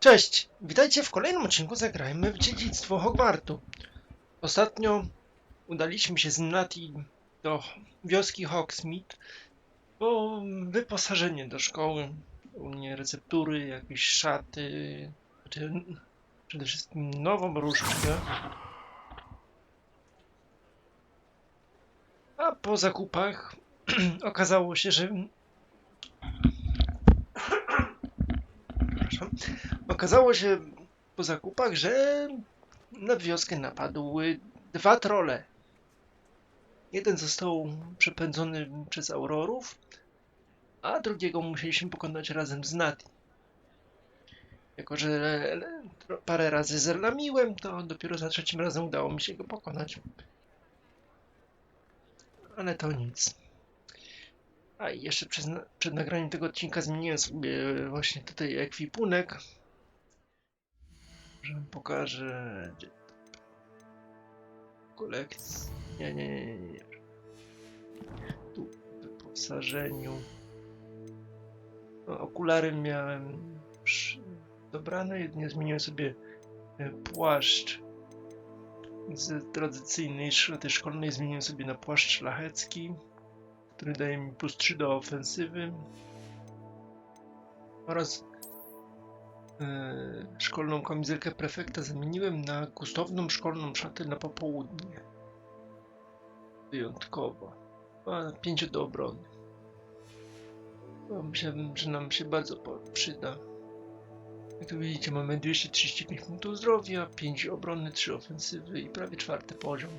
Cześć! Witajcie w kolejnym odcinku Zagrajmy w Dziedzictwo Hogwartu. Ostatnio udaliśmy się z Nati do wioski Hogsmeade po wyposażenie do szkoły. U mnie receptury, jakieś szaty, przede wszystkim nową różdżkę. A po zakupach okazało się, że... Okazało się po zakupach, że na wioskę napadły dwa trolle. Jeden został przepędzony przez aurorów, a drugiego musieliśmy pokonać razem z Nati. Jako że parę razy zerlamiłem, to dopiero za trzecim razem udało mi się go pokonać. Ale to nic. A i jeszcze przed nagraniem tego odcinka zmieniłem sobie właśnie tutaj ekwipunek. Że wam pokażę. Kolekcja. Nie. Tu w wyposażeniu. No, okulary miałem dobrane. Jedynie zmieniłem sobie płaszcz z tradycyjnej szaty szkolnej. Zmieniłem sobie na płaszcz szlachecki, który daje mi +3 do ofensywy. Oraz szkolną kamizelkę prefekta zamieniłem na gustowną szkolną szatę na popołudnie. Wyjątkowo. Ma 5 do obrony. No, myślę, że nam się bardzo przyda. Jak tu widzicie, mamy 235 punktów zdrowia, 5 obrony, 3 ofensywy i prawie 4. poziom.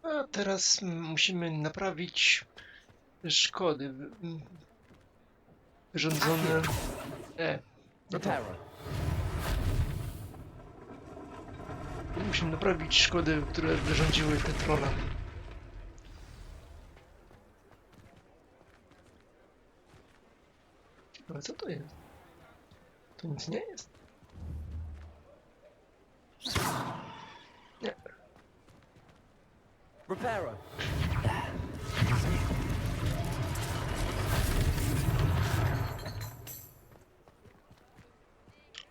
A teraz musimy naprawić szkody wyrządzone... no to... Musimy naprawić szkody, które wyrządziły te trolle. Ale co to jest? To nic nie jest. Nie.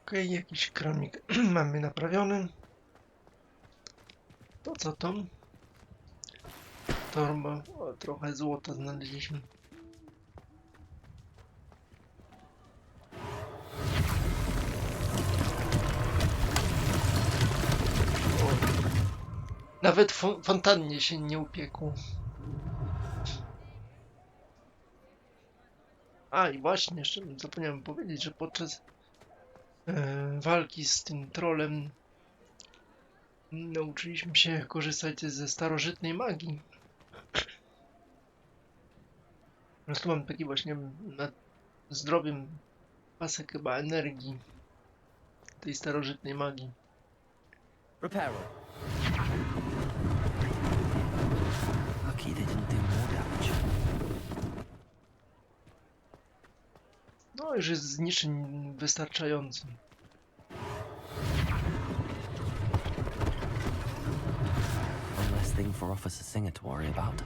Okej, jakiś kramik mamy naprawiony. To co to? Torba. O, trochę złota znaleźliśmy. O. Nawet fontannie się nie upiekło. A i właśnie, jeszcze zapomniałem powiedzieć, że podczas walki z tym trollem nauczyliśmy się korzystać ze starożytnej magii. Po prostu mam taki właśnie nad zdrowiem pasek chyba energii tej starożytnej magii. No już jest zniszczeń wystarczająco. Thing for Officer Singer to worry about.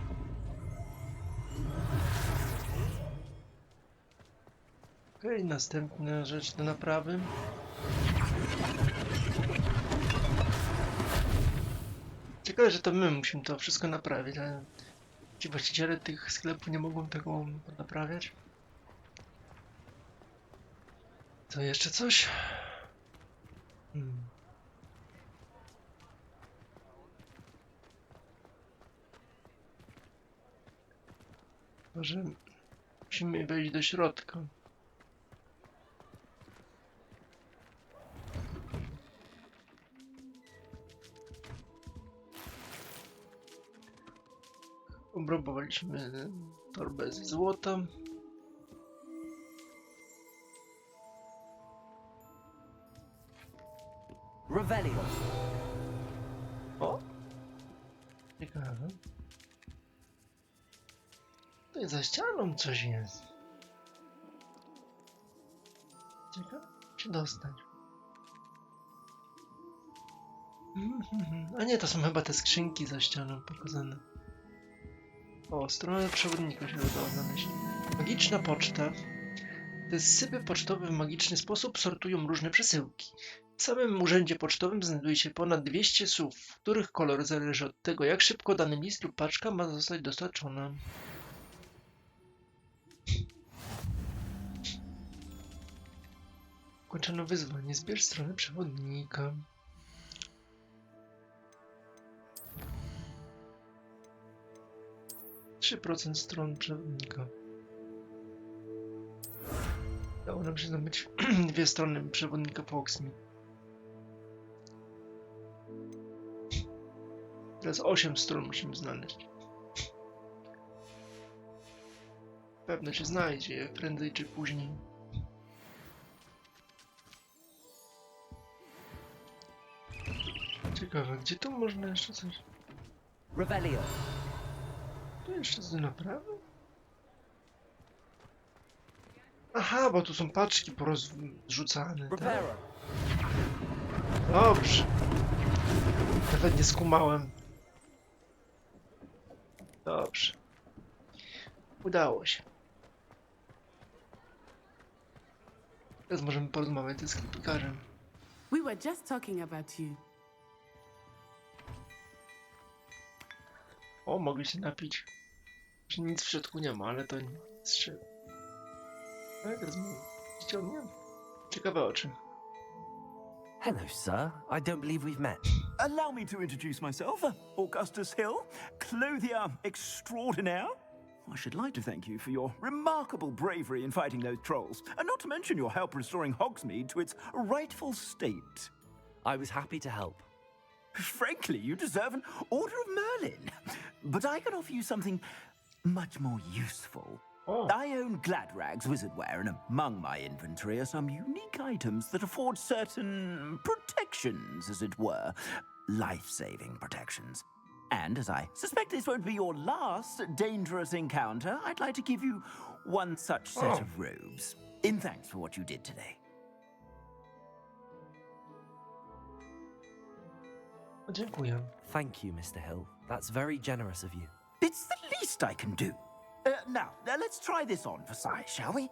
Okej, następna rzecz do naprawy. Ciekawe, że to my musimy to wszystko naprawić, ale ci właściciele tych sklepów nie mogą tego naprawiać. To jeszcze coś? Może musimy wejść do środka. Obrabowaliśmy torbę ze złota. O! Ciekawe. Tutaj za ścianą coś jest. Ciekawe, czy dostać. A nie, to są chyba te skrzynki za ścianą pokazane. O, stronę przewodnika się udało znaleźć. Magiczna poczta. Te sypy pocztowe w magiczny sposób sortują różne przesyłki. W samym urzędzie pocztowym znajduje się ponad 200 słów, których kolor zależy od tego, jak szybko dany list lub paczka ma zostać dostarczona. Ukończono wyzwanie. Zbierz stronę przewodnika. %3 stron przewodnika. Udało nam się zdobyć 2 strony przewodnika po Hogsmeade. Teraz 8 stron musimy znaleźć. Pewno się znajdzie, prędzej czy później. Ciekawe, gdzie tu można jeszcze coś... Rebellion. Tu jeszcze z naprawy? Aha, bo tu są paczki porozrzucane. Tak? Dobrze. Nawet nie skumałem. Dobrze. Udało się. Teraz możemy porozmawiać ze sklepikarzem. We were just talking about you. O, mogli się napić. Nic w środku nie ma, ale to nie jest. Tak, rozumiem. Ściągnie? Ciekawe o czym. Hello, sir. I don't believe we've met. Allow me to introduce myself, Augustus Hill, clothier extraordinaire. I should like to thank you for your remarkable bravery in fighting those trolls, and not to mention your help restoring Hogsmeade to its rightful state. I was happy to help. Frankly, you deserve an Order of Merlin. But I can offer you something much more useful. Oh. I own Gladrag's wizardware, and among my inventory are some unique items that afford certain protections, as it were. Life-saving protections. And as I suspect this won't be your last dangerous encounter, I'd like to give you one such set of robes, in thanks for what you did today. Dziękuję. Thank you, Mr. Hill. That's very generous of you. It's the least I can do. Now, let's try this on for size, shall we?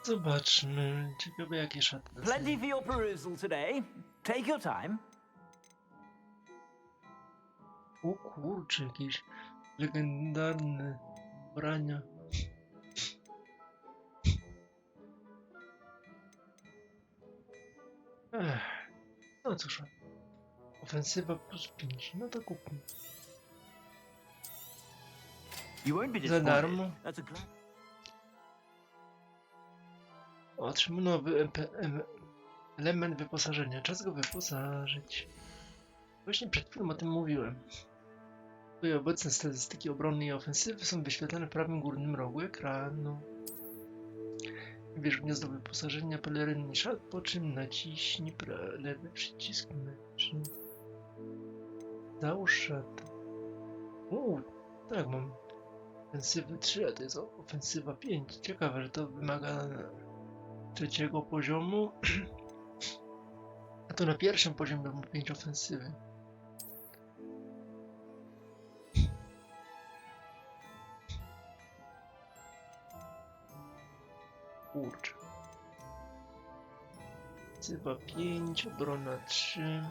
Zobaczmy. Ciekawe jakie szaty. Plenty for your perusal today. Take your time. O kurczę, jakieś legendarne ubrania. No cóż, ofensywa +5, no to kupmy. You won't be Za disappointed. darmo. That's a glad... Otrzymano nowy element wyposażenia. Czas go wyposażyć. Właśnie przed chwilą o tym mówiłem. Tutaj obecne statystyki obrony i ofensywy są wyświetlane w prawym górnym rogu ekranu. Wybierz gniazdo wyposażenia, pelerynny szat, po czym naciśnij lewy przycisk myszy. Załóż szat. Tak, mam ofensywę 3, a to jest ofensywa 5. Ciekawe, że to wymaga 3. poziomu. A to na 1. poziomie mam 5 ofensywy. Kurczę. Ofensywa 5, obrona 3.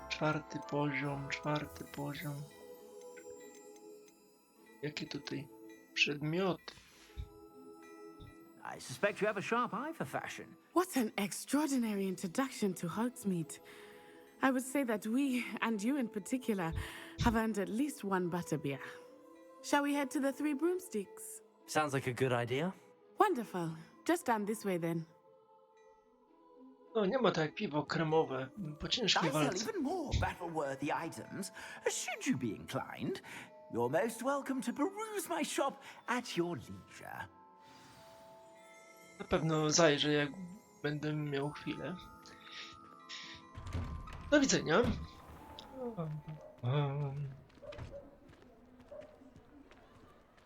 Czwarty poziom. Jakie tutaj przedmioty? I suspect you have a sharp eye for fashion. What an extraordinary introduction to Hogsmeade. I would say that we, and you in particular, have earned at least one butterbeer. Shall we head to the Three Broomsticks? Sounds like a good idea. Wonderful. Just down this way then. No, nie ma tak jak piwo kremowe po I ciężkiej sell walce. even more battle-worthy items. Should you be inclined, you're most welcome to peruse my shop at your leisure. Na pewno zajrzę, jak będę miał chwilę. Do widzenia.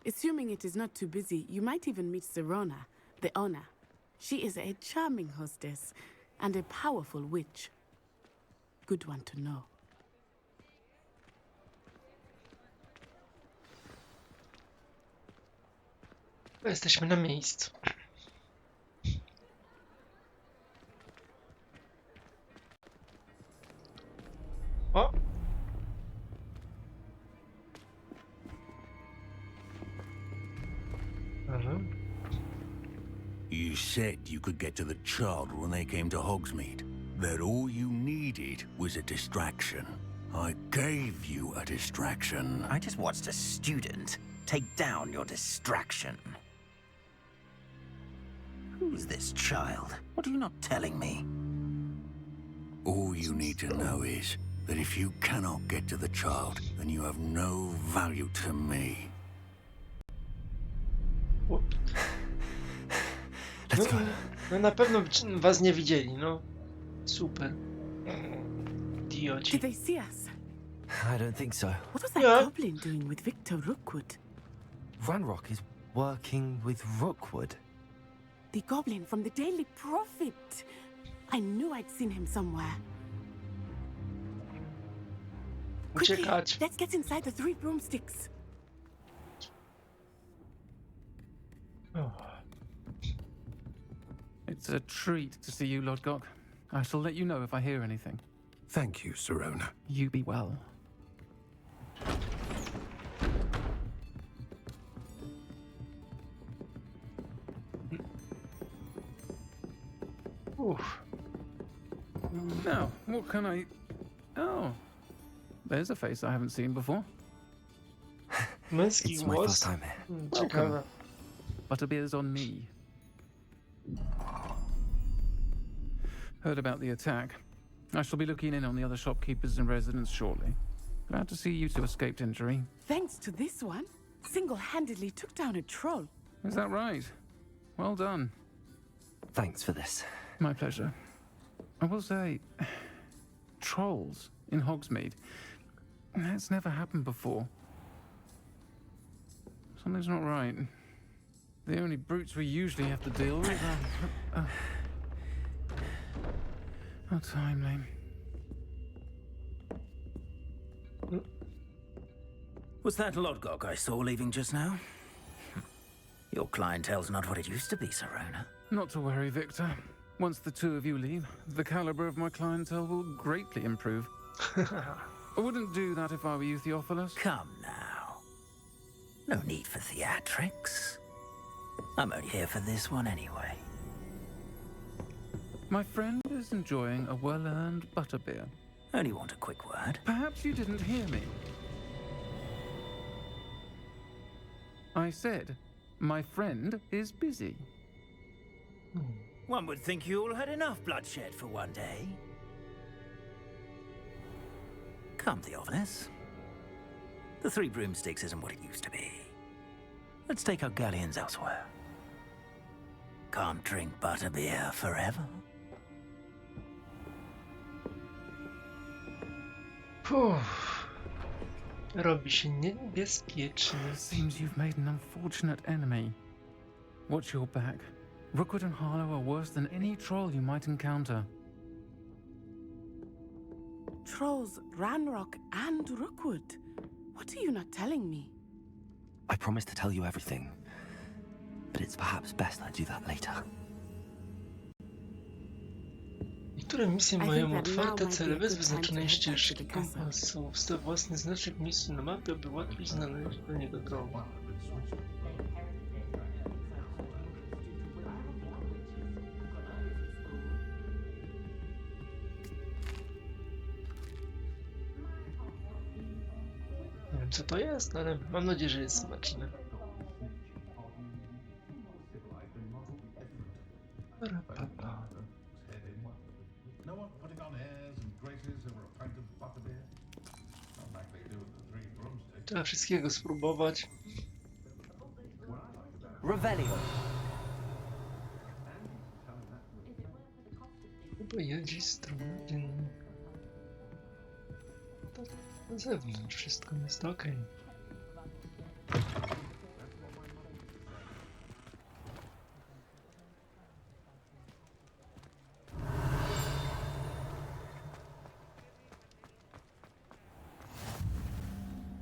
Assuming it is not too busy, you might even meet Serona, the owner. She is a charming hostess and a powerful witch. Good one to know. Jesteśmy na miejscu. O! Aha. You said you could get to the child when they came to Hogsmeade. That all you needed was a distraction. I gave you a distraction. I just watched a student take down your distraction. Who's this child? What are you not telling me? All you need to know is that if you cannot get to the child, then you have no value to me. No, no na pewno was nie widzieli, no. Super. Idioci. Did they see us? I don't think so. What was that Yeah. goblin doing with Victor Rookwood? Ranrock is working with Rookwood. The goblin from the Daily Prophet. I knew I'd seen him somewhere. Quickly, Uciekać. let's get inside the 3 broomsticks. O. It's a treat to see you, Lodgok. I shall let you know if I hear anything. Thank you, Sirona. You be well. Uff. Now, what can I... Oh, there's a face I haven't seen before. Męski It's my głos. first time here. Ciekawe. Butterbeer's on me. Heard about the attack. I shall be looking in on the other shopkeepers and residents shortly. Glad to see you two escaped injury. Thanks to this one, single-handedly took down a troll. Is that right? Well done. Thanks for this. My pleasure. I will say, trolls in Hogsmeade. That's never happened before. Something's not right. The only brutes we usually have to deal with are... How timely. Was that Lodgok I saw leaving just now? Your clientele's not what it used to be, Sirona. Not to worry, Victor. Once the two of you leave, the caliber of my clientele will greatly improve. I wouldn't do that if I were you, Theophilus. Come now. No need for theatrics. I'm only here for this one anyway. My friend is enjoying a well-earned butterbeer. Only want a quick word. Perhaps you didn't hear me. I said, my friend is busy. One would think you all had enough bloodshed for one day. Come, Theophilus. The 3 broomsticks isn't what it used to be. Let's take our galleons elsewhere. Can't drink butterbeer forever. Uff. Robi się niebezpiecznie. Seems you've made an unfortunate enemy. Watch your back. Rookwood and Harlow are worse than any troll you might encounter. Trolls, Ranrock, and Rookwood. What are you not telling me? I promise to tell you everything, but it's perhaps best I do that later. Niektóre misje I mają think that now otwarte might cele be a bez good time to wyznaczonej head back to the ścieżki. castle. Kompasu wstawia własny znaczek miejscu na mapie, aby łatwiej znaleźć do niego drogę. Nie wiem co to jest, ale mam nadzieję, że jest smaczne. No one putting on airs and graces over a pint of butterbeer? Not like they do with the 3 broomsticks. Trzeba wszystkiego spróbować. Revelio. Chyba jedzie strony. Na zewnątrz wszystko jest ok.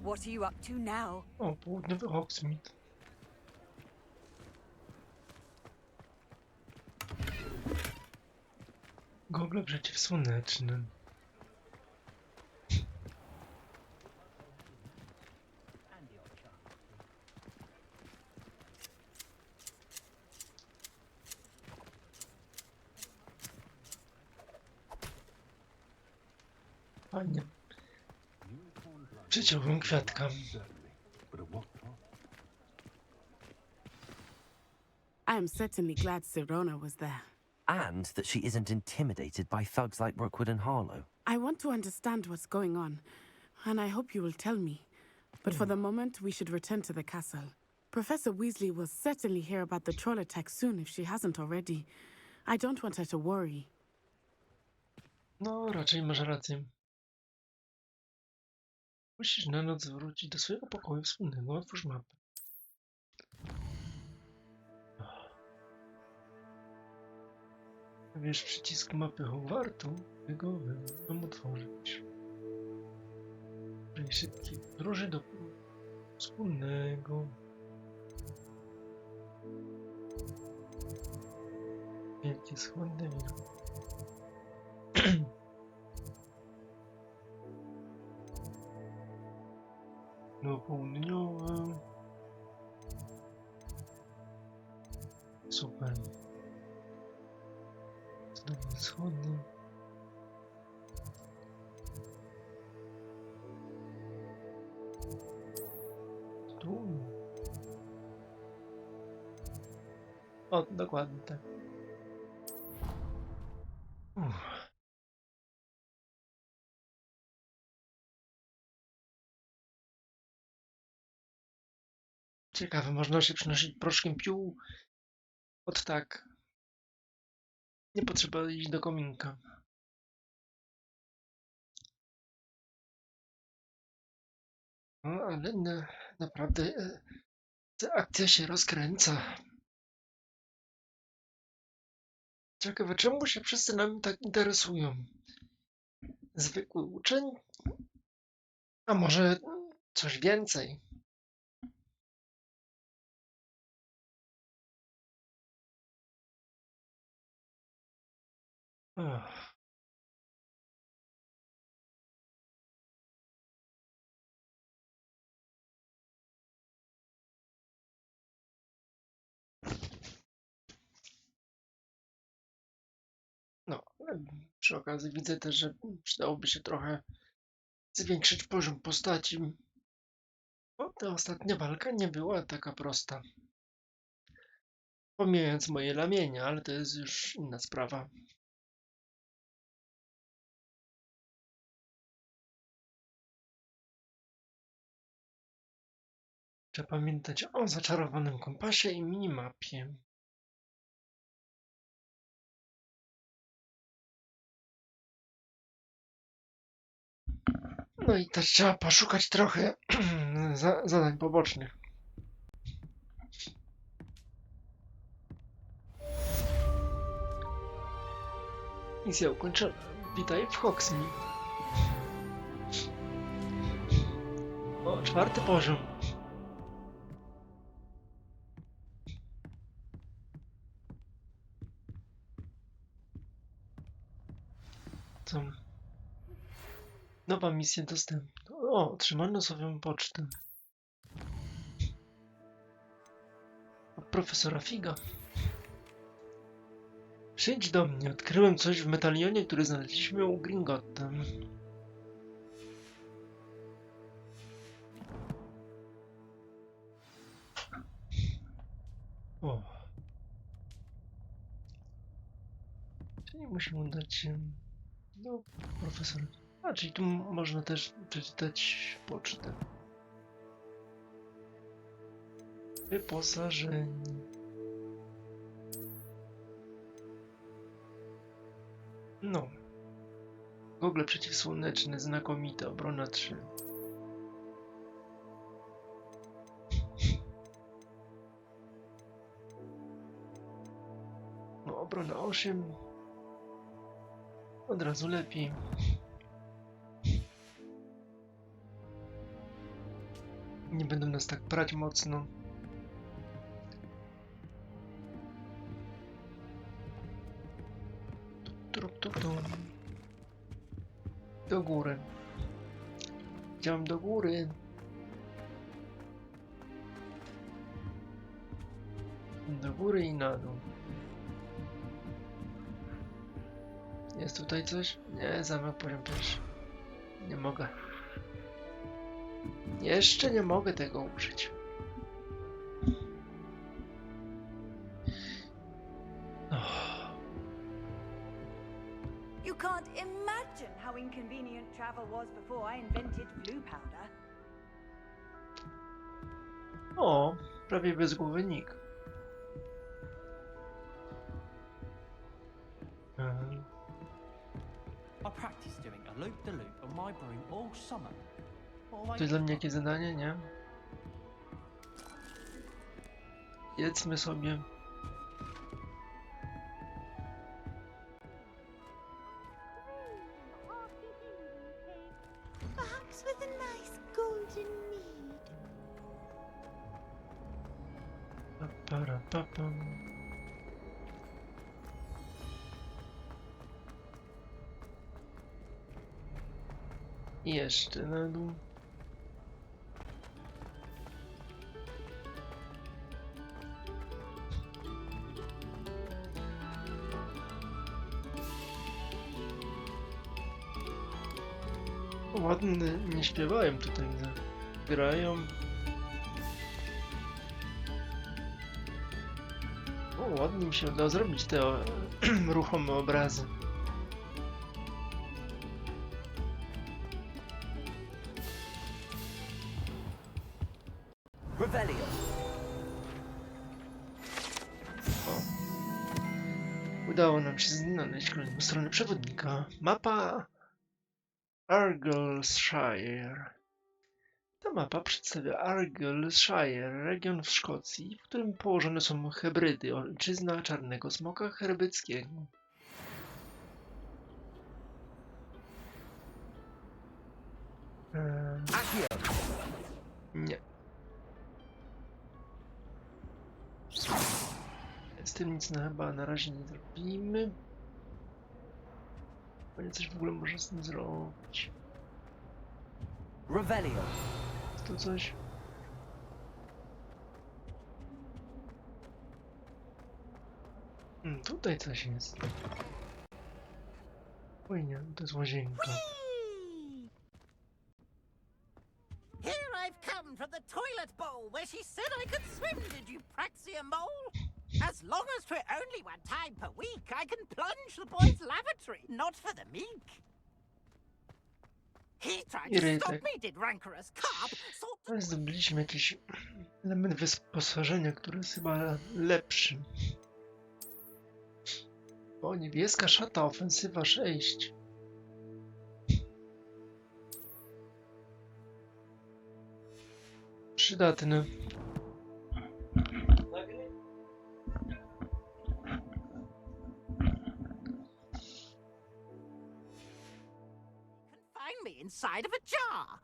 What are you up to now? O, południowy Hogsmeade. Gogle przeciwsłoneczne. Fajnie. Przyciągłem kwiatka. But at what cost? I am certainly glad Sirona was there. And that she isn't intimidated by thugs like Rookwood and Harlow. I want to understand what's going on, and I hope you will tell me. But for the moment, we should return to the castle. Professor Weasley will certainly hear about the troll attack soon if she hasn't already. I don't want her to worry. No, raczej masz rację. Musisz na noc wrócić do swojego pokoju wspólnego. Otwórz mapę. Wybierz przycisk mapy Hogwartu, by go otworzyć. Użyj szybkiej podróży do wspólnego. Wielkie schody. No południowe. Super. Znowu wschodnie. Tu. O, dokładnie tak. Ciekawe, można się przynosić proszkiem piół. Od tak. Nie potrzeba iść do kominka. No, ale naprawdę ta akcja się rozkręca. Ciekawe, czemu się wszyscy nami tak interesują? Zwykły uczeń? A może coś więcej? Ach. No, ale przy okazji widzę też, że przydałoby się trochę zwiększyć poziom postaci. Bo ta ostatnia walka nie była taka prosta. Pomijając moje lamienia, ale to jest już inna sprawa. Trzeba pamiętać o zaczarowanym kompasie i minimapie. No i też trzeba poszukać trochę zadań pobocznych. Misja ukończona. Witaj w Hogsmeade. O, 4. poziom. Co? Nowa misja dostępna. O, otrzymano nową pocztę. Od profesora Figa. Przyjdź do mnie. Odkryłem coś w medalionie, który znaleźliśmy u Gringotta. O. Czyli musimy udać się do profesora. A, czyli tu można też przeczytać pocztę. Wyposażenie. No. Gogle przeciwsłoneczne, znakomite, obrona 3. No, obrona 8. Od razu lepiej. Nie będą nas tak brać mocno. Tup, tup, tup. do góry. Do góry i na dół. Jest tutaj coś? Nie, zamek poziom pierwszy. Nie mogę. Jeszcze nie mogę tego użyć. You can't imagine how inconvenient travel was before I invented blue powder. O, prawie bez głowy nick. I practiced doing a loop-de-loop on my broom all summer. To jest dla mnie jakieś zadanie, nie? Jedzmy sobie. Perhaps with a nice golden mead. Pa-pa-ra-pa-pam. I jeszcze na dół. Ładnie nie śpiewają tutaj, grają. O, ładnie mi się udało zrobić te ruchome obrazy. Udało nam się znaleźć kolejną stronę przewodnika. Mapa Argyllshire. Ta mapa przedstawia Argyllshire, region w Szkocji, w którym położone są Hebrydy, ojczyzna czarnego smoka herbeckiego. Nie. Z tym nic chyba na razie nie zrobimy. Bo nie coś w ogóle może z tym zrobić. Jest tu coś? Tutaj coś jest. Oj nie, to jest łazienka. Here I've come from the toilet bowl where she said I could swim, did you praxia mole? As long as 'twere only one time per week, I can plunge the boy's lavatory, not for the meek. He tried to stop me, did rancorous carp. Zdobyliśmy jakiś element wyposażenia, który jest chyba lepszy. O, niebieska szata, ofensywa 6. Przydatny. Inside of a jar.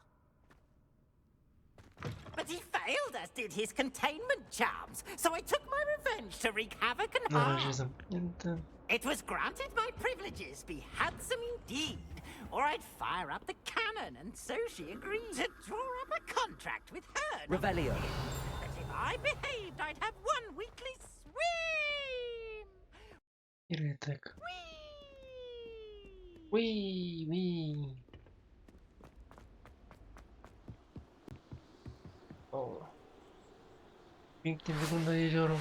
But he failed, as did his containment charms, so I took my revenge to wreak havoc and Na razie harm. zamknięte. It was granted my privileges be handsome indeed, or I'd fire up the cannon, and so she agreed to draw up a contract with her. Revelio. That if I behaved, I'd have one weekly swim. Irytek. Wii. O. Pięknie wygląda jezioro.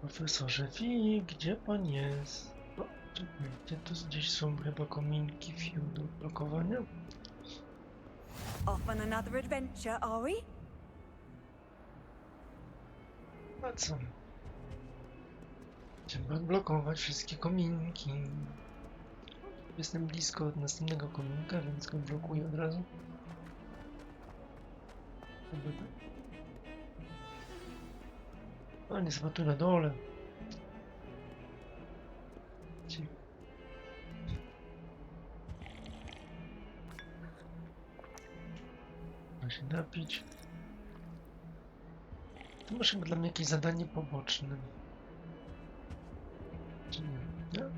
Profesorze Wi, gdzie pan jest? O, czekajcie, tu gdzieś są chyba kominki do blokowania. Off on another adventure, are we? A co? Trzeba odblokować wszystkie kominki. Jestem blisko od następnego kominka, więc go blokuję od razu. A nie, jest chyba tu na dole. Trzeba się napić. To może chyba dla mnie jakieś zadanie poboczne. Czy nie? Nie?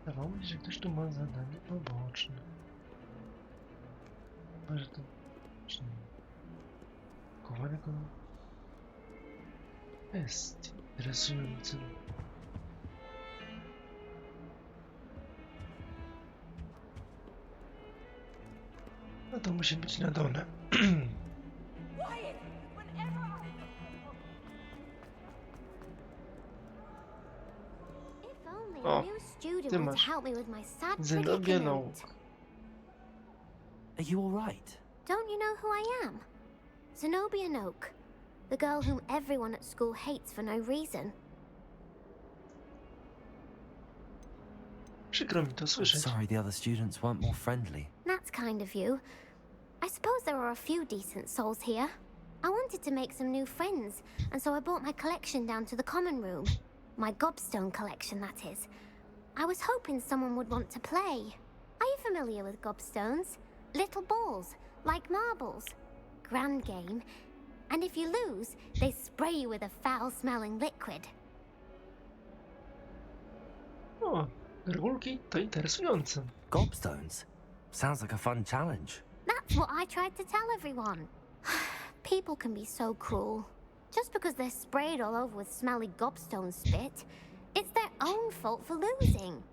Wydawało mi się, że ktoś tu ma zadanie poboczne. Chyba, że to... Czy nie? Kowanego... Jest interesującym. No to musi być na dole. O, ty masz Zenobia nauk. Are you all right? Don't you know who I am? Zenobia Noak, the girl whom everyone at school hates for no reason. Przykro mi to I'm słyszeć. sorry the other students weren't more friendly. That's kind of you. I suppose there are a few decent souls here. I wanted to make some new friends, and so I brought my collection down to the common room. My gobstone collection, that is. I was hoping someone would want to play. Are you familiar with gobstones? Little balls, like marbles. Grand game. And if you lose, they spray you with a foul-smelling liquid. O, rulki to interesujące. Gobstones? Sounds like a fun challenge. That's what I tried to tell everyone. People can be so cruel. Just because they're sprayed all over with smelly gobstone spit, it's their own fault for losing.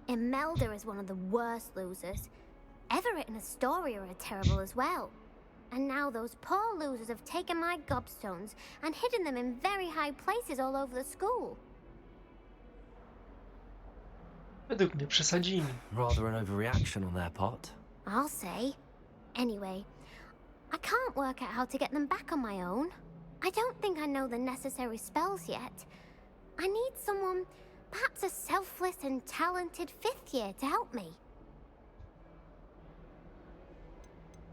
Imelda is one of the worst losers. Everett and Astoria are terrible as well. And now those poor losers have taken my gobstones and hidden them in very high places all over the school. Według mnie przesadzili. Rather an overreaction on their part. I'll say. Anyway, I can't work out how to get them back on my own. I don't think I know the necessary spells yet. I need someone, perhaps a selfless and talented fifth year to help me.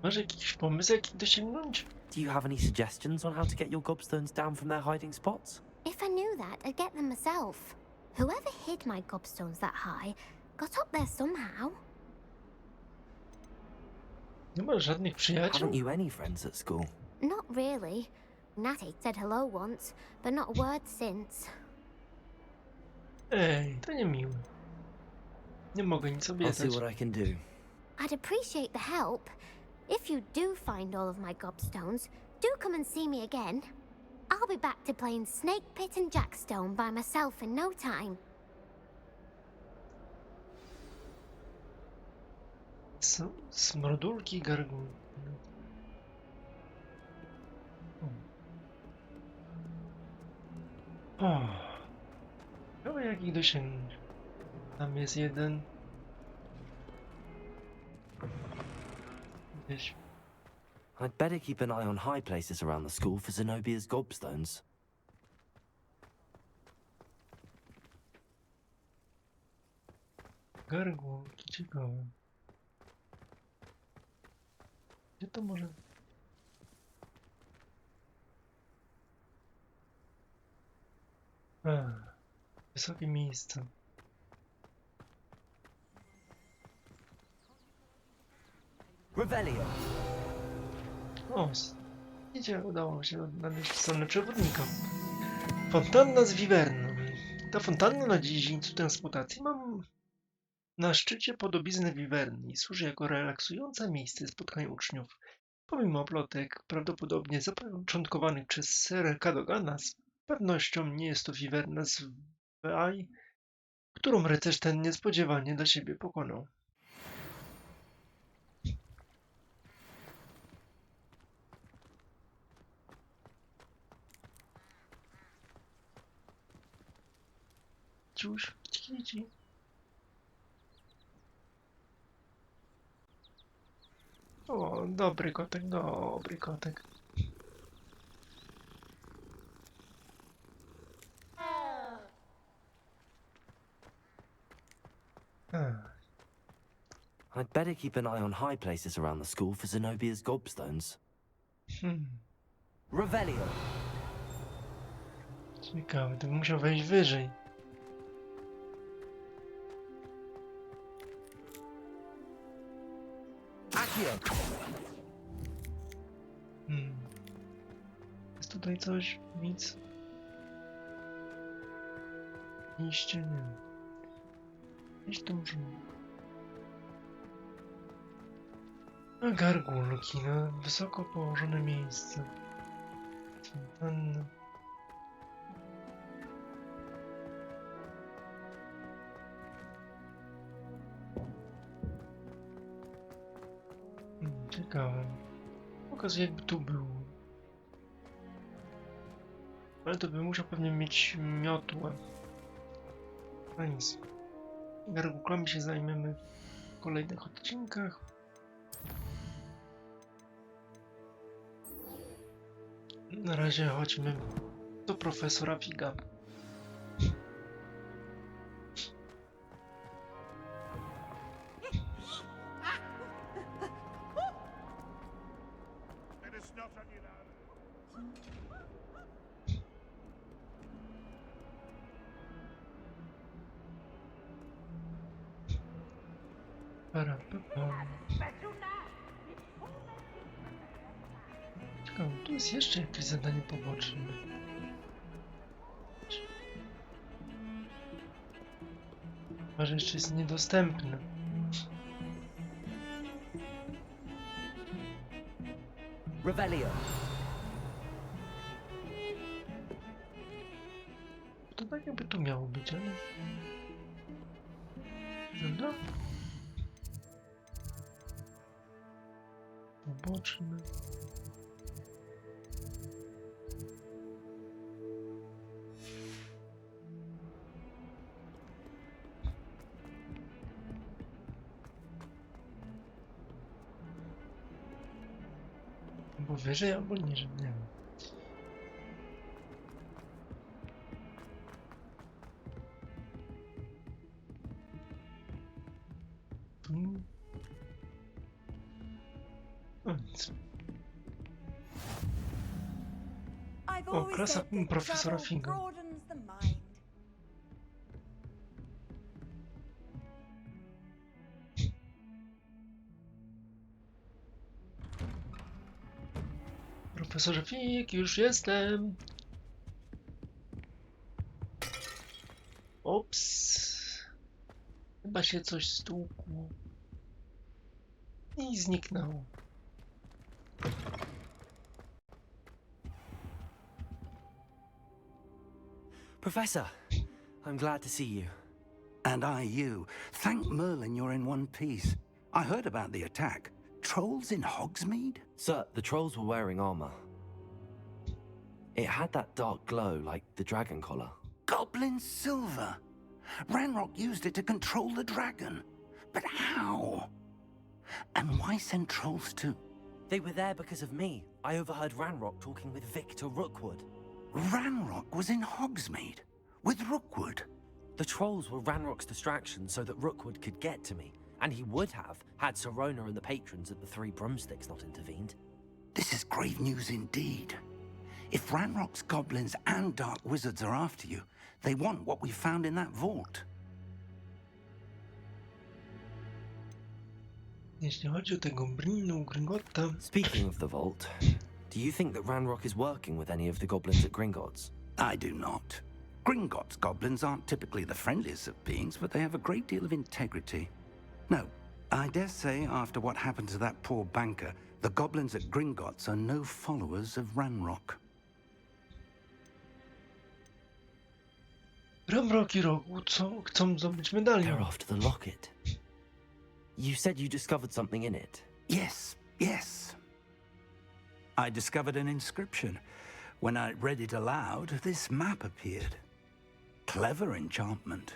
Masz jakiś pomysł, jak ich dosięgnąć? Do you have any suggestions on how to get your gobstones down from their hiding spots? If I knew that, I'd get them myself. Whoever hid my gobstones that high got up there somehow. Nie masz żadnych przyjaciół? Haven't you any friends at school? Not really. Natty said hello once, but not a word since. Ej, to nie miłe. Nie mogę nic I'll see obiecać. what I can do. I'd appreciate the help. If you do find all of my gobstones, do come and see me again. I'll be back to playing Snake Pit and Jackstone by myself in no time. Smrodulki gargul. O. No jak ich dosięgnąć? Tam jest jeden. Gdzieś. I'd better keep an eye on high places around the school for Zenobia's gobstones. Gargulki, ciekawe. Gdzie to może... Wysokie miejsce. Revelio. O, widzicie, udało się odnaleźć stronę przewodnika. Fontanna z Wiwerną. Ta fontanna na dziedzińcu transmutacji mam na szczycie podobiznę Wiwerny i służy jako relaksujące miejsce spotkań uczniów. Pomimo plotek, prawdopodobnie zapoczątkowanych przez Sir Cadogana, z pewnością nie jest to Wiwerna z Waj, którą rycerz ten niespodziewanie dla siebie pokonał. Cóż, dzieci. O, dobry kotek, dobry kotek. I'd better keep an eye on high places around the school for Zenobia's gobstones. Revelio. Ciekawe, to bym musiał wejść wyżej. Jest tutaj coś? Nic? Iście nie. Iść to może. A gargulki na wysoko położone miejsce. Fontanny. Ciekawe. Pokazuje, jakby tu był. Ale to by musiał pewnie mieć miotłę. A nic. Gargułkami się zajmiemy w kolejnych odcinkach. Na razie chodźmy do profesora Figa. Ciekawe, tu jest jeszcze jakieś zadanie poboczne. Chyba, że jeszcze jest niedostępne. Revelio. To tak jakby tu miało być, ale... Dobra. Poboczne. Albo wyżej, albo niżej, nie wiem. No nic. O, klasa profesora Figa. Profesorze Fig, już jestem. Ops. Chyba się coś stłukło. I zniknęło. Professor, I'm glad to see you. And I you. Thank Merlin you're in one piece. I heard about the attack. Trolls in Hogsmeade? Sir, the trolls were wearing armor. It had that dark glow like the dragon collar. Goblin silver! Ranrock used it to control the dragon. But how? And why send trolls to... They were there because of me. I overheard Ranrock talking with Victor Rookwood. Ranrock was in Hogsmeade? With Rookwood? The trolls were Ranrock's distraction so that Rookwood could get to me. And he would have, had Sirona and the patrons at the Three Broomsticks not intervened. This is grave news indeed. If Ranrock's goblins and dark wizards are after you, they want what we found in that vault. Jeśli chodzi o tego Gringotta... Speaking of the vault, do you think that Ranrock is working with any of the goblins at Gringotts? I do not. Gringotts goblins aren't typically the friendliest of beings, but they have a great deal of integrity. No, I dare say after what happened to that poor banker, the goblins at Gringotts are no followers of Ranrock. Ranrock i Rookwood chcą zdobyć medalion. They're after the locket. You said you discovered something in it. Yes, yes. I discovered an inscription. When I read it aloud, this map appeared. Clever enchantment.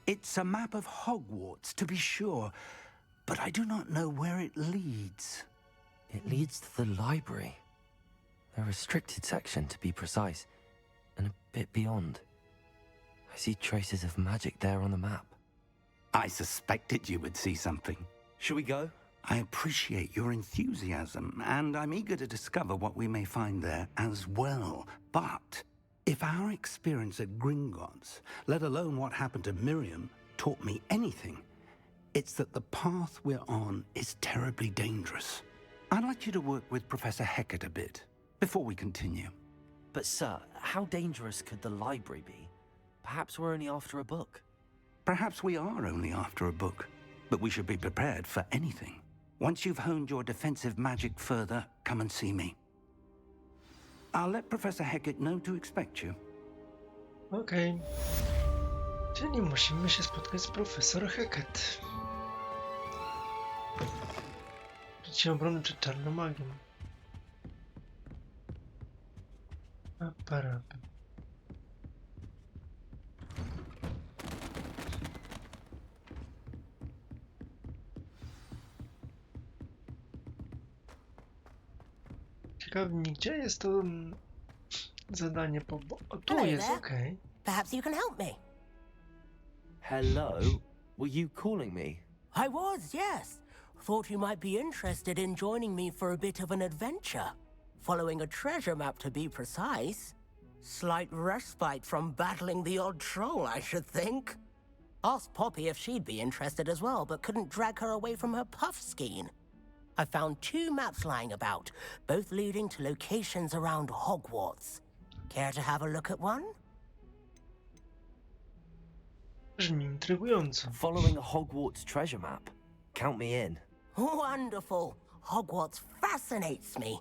It's a map of Hogwarts, to be sure, but I do not know where it leads. It leads to the library. A restricted section, to be precise, and a bit beyond. I see traces of magic there on the map. I suspected you would see something. Shall we go? I appreciate your enthusiasm, and I'm eager to discover what we may find there as well. But if our experience at Gringotts, let alone what happened to Miriam, taught me anything, It's that the path we're on is terribly dangerous. I'd like you to work with Professor Hecat a bit before we continue. But sir, how dangerous could the library be? Perhaps we're only after a book. Perhaps we are only after a book, but we should be prepared for anything. Once you've honed your defensive magic further, come and see me. I'll let Professor Hecat know to expect you. Okej. Czyli musimy się spotkać z profesor Hecat. Życie obrony przed czarną magią. Aparat. Ciekawi mnie, gdzie jest to zadanie o, tu jest, okej. Perhaps you can help me. Hello? Were you calling me? I was, yes. Thought you might be interested in joining me for a bit of an adventure. Following a treasure map, to be precise. Slight respite from battling the odd troll, I should think. Asked Poppy if she'd be interested as well, but couldn't drag her away from her puff skein. I found 2 maps lying about, both leading to locations around Hogwarts. Care to have a look at one? Brzmi intrygująco. Following a Hogwarts treasure map? Count me in. Wonderful. Hogwarts fascinates me.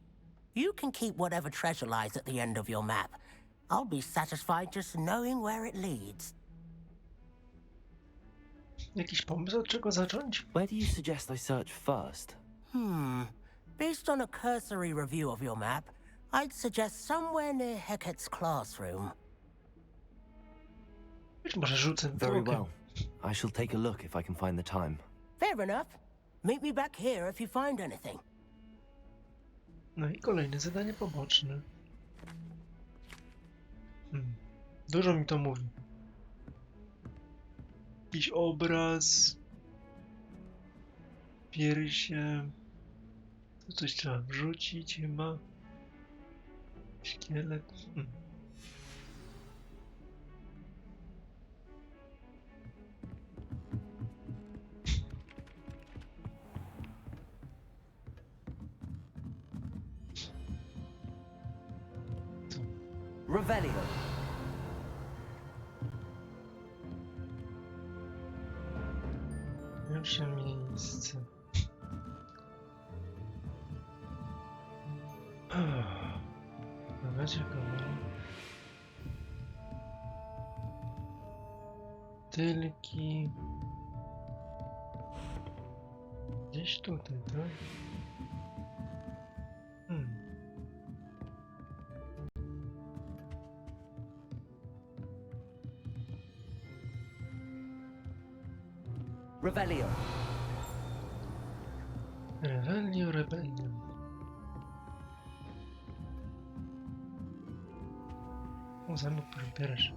You can keep whatever treasure lies at the end of your map. I'll be satisfied just knowing where it leads. Jakiś pomysł, od czego zacząć? Where do you suggest I search first? Based on a cursory review of your map, I'd suggest somewhere near Hecat's classroom. Być może rzucę Very well. I shall take a look if I can find the time. Fair enough. Meet me back here if you find anything. No i kolejne zadanie poboczne. Dużo mi to mówi. Jakiś obraz. Piersie. Tu coś trzeba wrzucić chyba. Szkielet. Revelio. Pierwsze miejsce. Zobaczcie go. Tylki. Gdzieś tutaj, tak? Revelio. Rebellion. O, zamek wybierasz.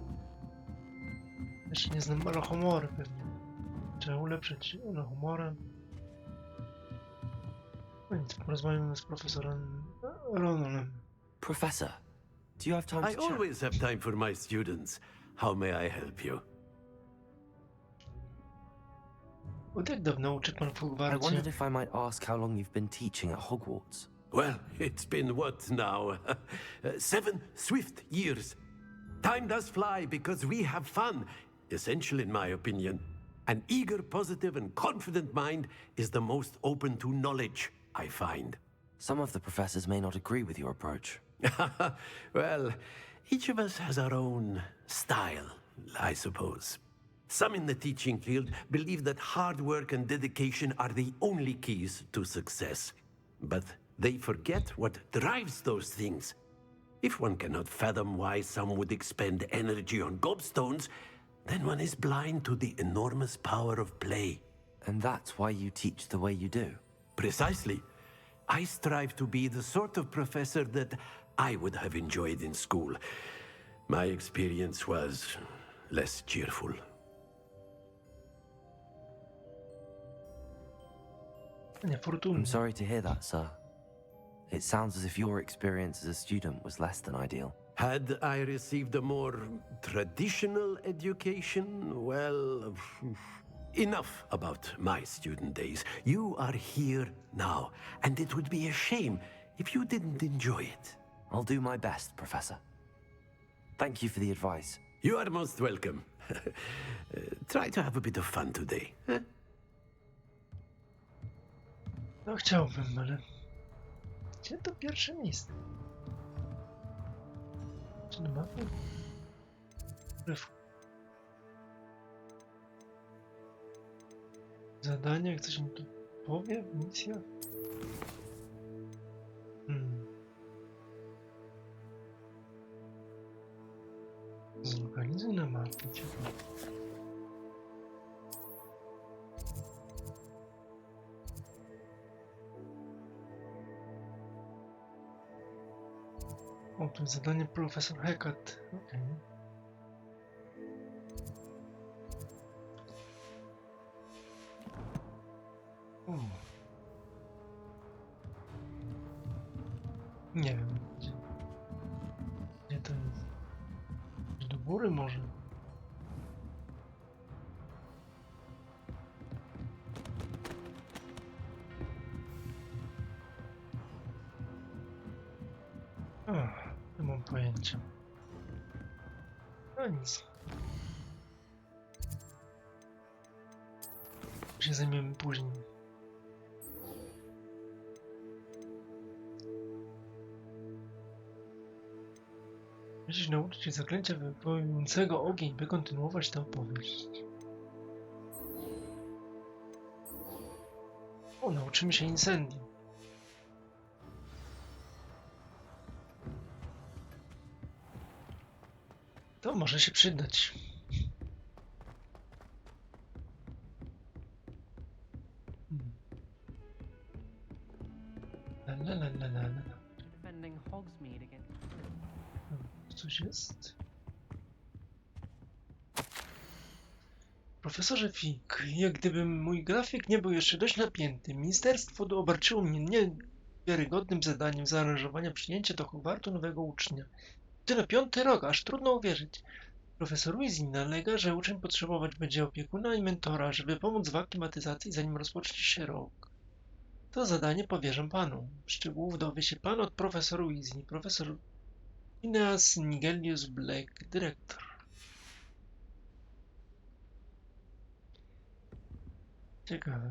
Jeszcze nie znam Alohomory pewnie. Trzeba ulepszyć Alohomorem. No nic, porozmawiamy z profesorem Ronaldem. Professor, do you have time to I chat? always have time for my students. How may I help you? Od jak dawno uczy pan w I Hogwarcie? wondered if I might ask how long you've been teaching at Hogwarts. Well, it's been what now? 7 swift years. Time does fly because we have fun, essential in my opinion. An eager, positive, and confident mind is the most open to knowledge, I find. Some of the professors may not agree with your approach. Well, each of us has our own style, I suppose. Some in the teaching field believe that hard work and dedication are the only keys to success. But they forget what drives those things. If one cannot fathom why some would expend energy on gobstones, then one is blind to the enormous power of play. And that's why you teach the way you do? Precisely. I strive to be the sort of professor that I would have enjoyed in school. My experience was less cheerful. I'm sorry to hear that, sir. It sounds as if your experience as a student was less than ideal. Had I received a more traditional education, well, enough about my student days. You are here now, and it would be a shame if you didn't enjoy it. I'll do my best, Professor. Thank you for the advice. You are most welcome. Try to have a bit of fun today. Huh? No chciałbym, ale... Gdzie to pierwsze miejsce? Czy na mapie? Zadanie, jak coś mi tu powie? Misja? Zlokalizuj na mapie. Ciekawe. O, to jest zadanie profesor Hecat. Okay. Nie wiem, gdzie to jest. Do góry może? Nie mam pojęcia. No nic. Się zajmiemy później. Musisz nauczyć się zaklęcia wywołującego ogień, by kontynuować tę opowieść. O, nauczymy się incendium. To może się przydać. Defending Hogsmeade against... Coś jest? Profesorze Fig, jak gdyby mój grafik nie był jeszcze dość napięty, ministerstwo obarczyło mnie niewiarygodnym zadaniem zaaranżowania przyjęcia do Hogwartu nowego ucznia. To na 5. rok, aż trudno uwierzyć. Profesor Weasley nalega, że uczeń potrzebować będzie opiekuna i mentora, żeby pomóc w aklimatyzacji, zanim rozpocznie się rok. To zadanie powierzam panu. Szczegółów dowie się pan od profesor Weasley. Profesor Phineas Nigelius Black, dyrektor. Ciekawe.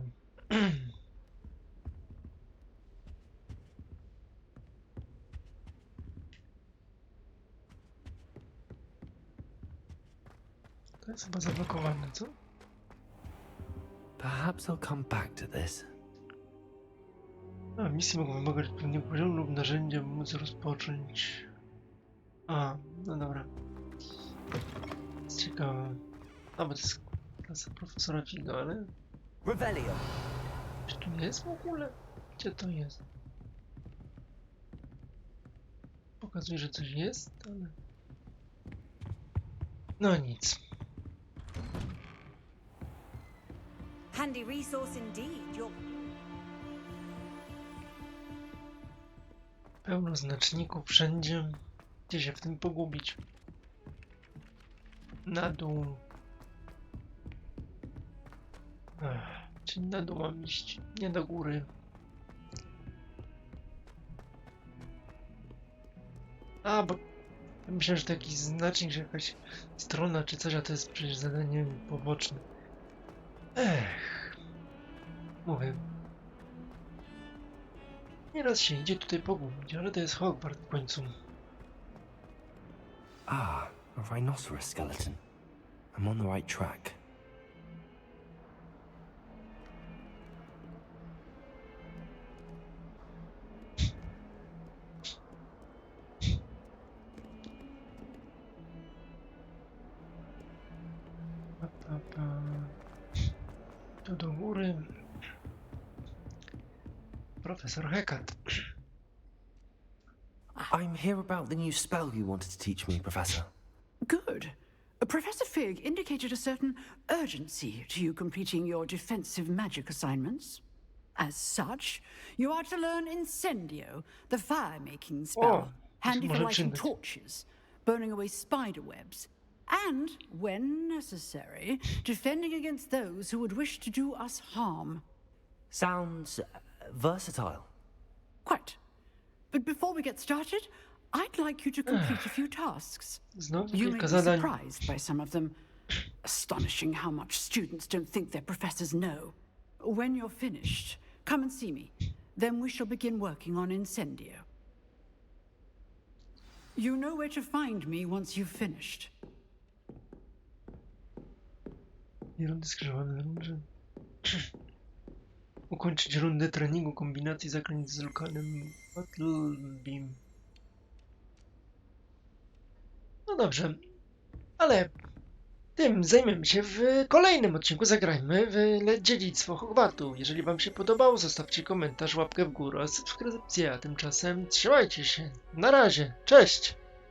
To jest chyba zablokowane, co? Perhaps I'll come back to this. A, misje mogą wymagać pewnego poziomu lub narzędzia, by móc rozpocząć. A, no dobra. To jest ciekawe. A, bo to jest klasa profesora Figa, ale... Revelio. Czy tu jest w ogóle? Gdzie to jest? Pokazuje, że coś jest, ale... No nic. Handy resource indeed. You're... Pełno znaczników wszędzie. Gdzie się w tym pogubić? Na dół. Czyli na dół mam iść, nie do góry. A, bo myślę, że to jakiś znacznik, że jakaś strona czy coś, a to jest przecież zadanie poboczne. Mówię. Nieraz się idzie tutaj pogubić, ale to jest Hogwart w końcu. Ah, a rhinoceros skeleton. I'm on the right track. Tu do góry. Professor Hecat. I'm here about the new spell you wanted to teach me, Professor. Good. Professor Fig indicated a certain urgency to you completing your defensive magic assignments. As such, you are to learn Incendio, the fire-making spell, handy for lighting torches, burning away spider webs, and, when necessary, defending against those who would wish to do us harm. Sounds versatile. Quite. But before we get started, I'd like you to complete a few tasks. Znowu You may kilka be zadań. surprised by some of them. Astonishing how much students don't think their professors know. When you're finished, come and see me. Then we shall begin working on Incendio. You know where to find me once you've finished. I rundy skrzyżowane róże. Ukończyć rundę treningu kombinacji zaklęć z lokalnym Battle Beam. No dobrze, ale tym zajmiemy się w kolejnym odcinku Zagrajmy w Dziedzictwo Hogwartu. Jeżeli wam się podobało, zostawcie komentarz, łapkę w górę, a subskrypcję, a tymczasem trzymajcie się. Na razie, cześć!